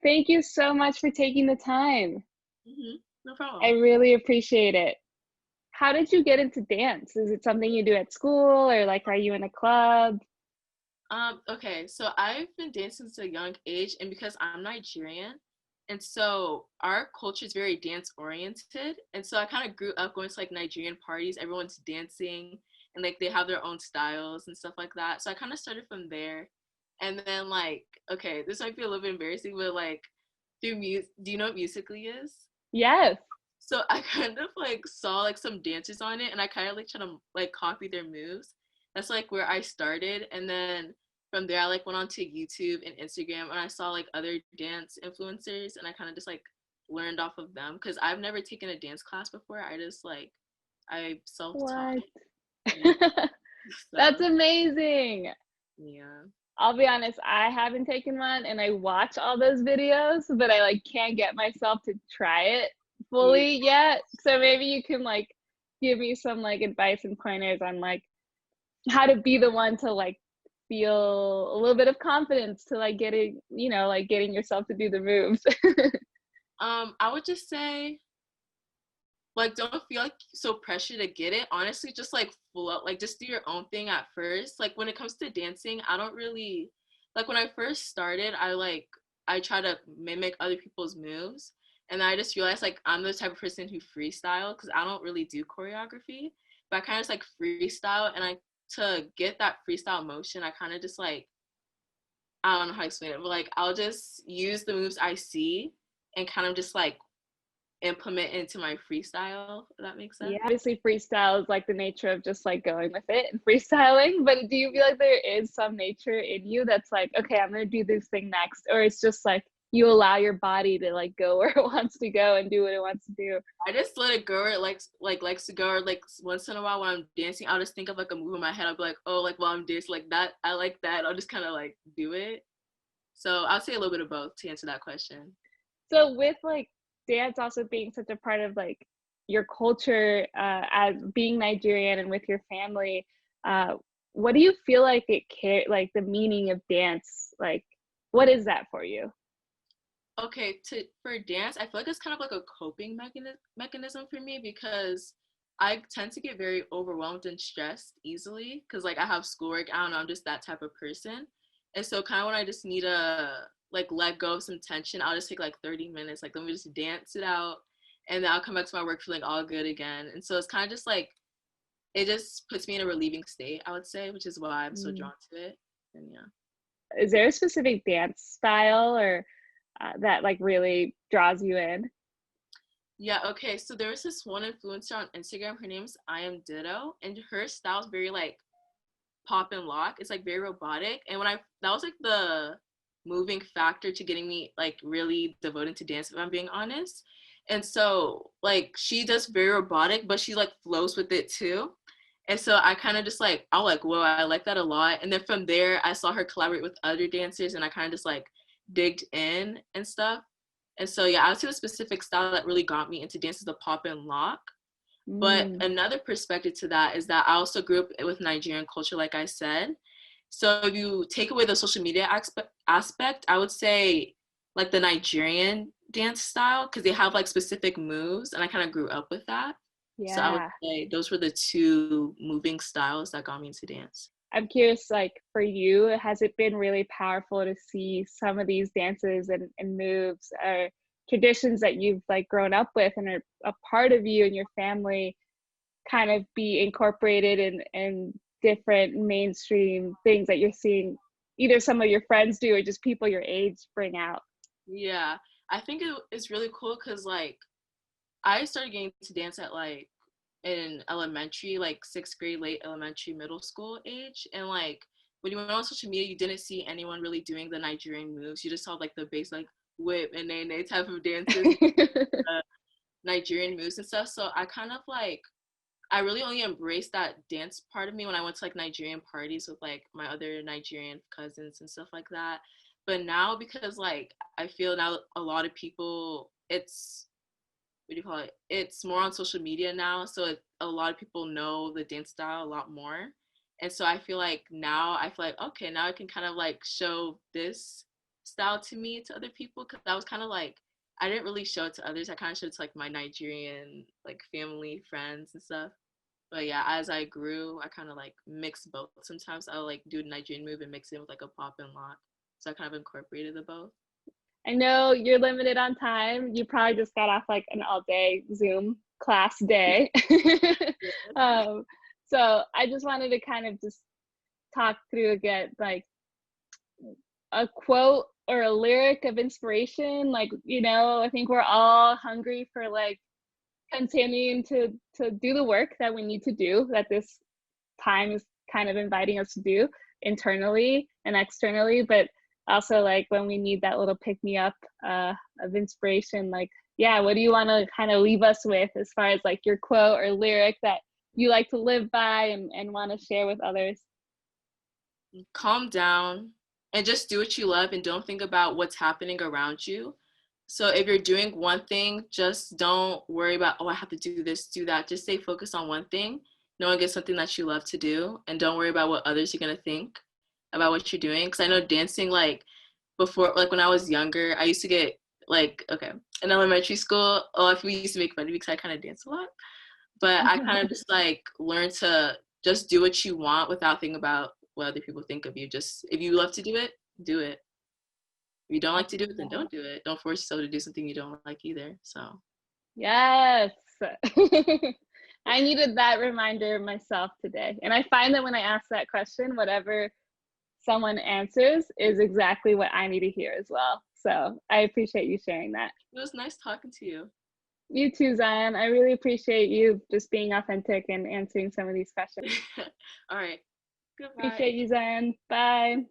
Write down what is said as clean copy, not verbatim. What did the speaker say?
Thank you so much for taking the time. No I problem. really appreciate it. How did you get into dance? Is it something you do at school or like are you in a club? Okay, so I've been dancing since a young age, and because I'm Nigerian, and so our culture is very dance oriented, and so I kind of grew up going to like Nigerian parties. Everyone's dancing, and like they have their own styles and stuff like that. So I kind of started from there, and then like, okay, this might be a little bit embarrassing, but like through music, do you know what Musically is? Yes. So I kind of like saw like some dancers on it and I kind of like try to like copy their moves. That's like where I started. And then from there I like went on to YouTube and Instagram and I saw like other dance influencers and I kind of just like learned off of them because I've never taken a dance class before. I just like I self-taught. What? Yeah. That's So amazing. yeah. I'll be honest, I haven't taken one and I watch all those videos, but I like can't get myself to try it Yeah. fully yet. So maybe you can like give me some like advice and pointers on like how to be the one to like feel a little bit of confidence to like getting, like getting yourself to do the moves. I would just say like don't feel like so pressure to get it. Honestly, just like flow, like just do your own thing at first. Like when it comes to dancing, I don't really like when I first started, I try to mimic other people's moves. And I just realized like I'm the type of person who freestyle because I don't really do choreography. But I kind of just like freestyle and I to get that freestyle motion, I kind of just like I don't know how to explain it, but like I'll just use the moves I see and kind of just like implement into my freestyle, if that makes Yeah, sense. obviously freestyle is like the nature of just like going with it and freestyling. But do you feel like there is some nature in you that's like, okay, I'm gonna do this thing next, or it's just like you allow your body to like go where it wants to go and do what it wants to do? I just let it go. Or it likes to go. Or like once in a while when I'm dancing, I'll just think of like a move in my head. I'll be like, oh, like while I'm dancing like that, I like that. I'll just kind of like do it. So I'll say a little bit of both to answer that question. So with like dance also being such a part of like your culture as being Nigerian and with your family, uh, what do you feel like like the meaning of dance? Like, what is that for you? Okay, to for dance, I feel like it's kind of like a coping mechanism for me because I tend to get very overwhelmed and stressed easily because like I have schoolwork. I don't know, I'm just that type of person. And so kind of when I just need to like let go of some tension, I'll just take like 30 minutes, like let me just dance it out, and then I'll come back to my work feeling all good again. And so it's kind of just like it just puts me in a relieving state, I would say, which is why I'm so Mm. drawn to it. And yeah. Is there a specific dance style or that like really draws you in? Yeah, okay. So there was this one influencer on Instagram. Her name's I am Ditto, and her style's very like pop and lock. It's like very robotic. And when I that was like the moving factor to getting me like really devoted to dance, if I'm being honest. And so like she does very robotic, but she like flows with it too. And so I kind of just like I was like, whoa, I like that a lot. And then from there, I saw her collaborate with other dancers, and I kind of just like digged in and stuff. And so yeah, I would say the specific style that really got me into dance is the pop and lock. But Mm. another perspective to that is that I also grew up with Nigerian culture, like I said. So if you take away the social media aspect, I would say like the Nigerian dance style because they have like specific moves, and I kind of grew up with that. So I would Yeah. say those were the two moving styles that got me into dance. I'm curious, like for you, has it been really powerful to see some of these dances and moves or traditions that you've like grown up with and are a part of you and your family kind of be incorporated in different mainstream things that you're seeing either some of your friends do or just people your age bring out? Yeah, I think it's really cool because like I started getting to dance at like in elementary, like sixth grade, late elementary, middle school age. And like when you went on social media, you didn't see anyone really doing the Nigerian moves. You just saw like the base like whip and nene type of dances, Nigerian moves and stuff. So I kind of like I really only embraced that dance part of me when I went to like Nigerian parties with like my other Nigerian cousins and stuff like that. But now because like I feel now a lot of people it's what do you call it? It's more on social media now, so a lot of people know the dance style a lot more. And so I feel like now I feel like okay, now I can kind of like show this style to me to other people, because I was kind of like, I didn't really show it to others. I kind of showed it to like my Nigerian like family, friends and stuff. But yeah, as I grew, I kind of like mix both. Sometimes I'll like do a Nigerian move and mix it with like a pop and lock. So I kind of incorporated the both. I know you're limited on time. You probably just got off like an all day Zoom class day. um, so I just wanted to kind of just talk through again, like a quote or a lyric of inspiration. Like, you know, I think we're all hungry for like continuing to do the work that we need to do, that this time is kind of inviting us to do internally and externally, but also like when we need that little pick me up of inspiration, like, yeah, what do you want to kind of leave us with as far as like your quote or lyric that you like to live by and want to share with others? Calm down and just do what you love and don't think about what's happening around you. So if you're doing one thing, just don't worry about, oh, I have to do this, do that. Just stay focused on one thing. Know and get something that you love to do, and don't worry about what others are gonna think about what you're doing. Because I know dancing, like before, like when I was younger, I used to get like, okay, in elementary school, oh, if we used to make fun of me because I kind of dance a lot. But I kind of just like learned to just do what you want without thinking about what other people think of you. Just if you love to do it, do it. If you don't like to do it, then don't do it. Don't force yourself to do something you don't like either. So Yes. I needed that reminder myself today. And I find that when I ask that question, whatever someone answers is exactly what I need to hear as well. So I appreciate you sharing that. it was nice talking to you. You too, Zion. I really appreciate you just being authentic and answering some of these questions. All right. Goodbye. Appreciate you, Zion. Bye.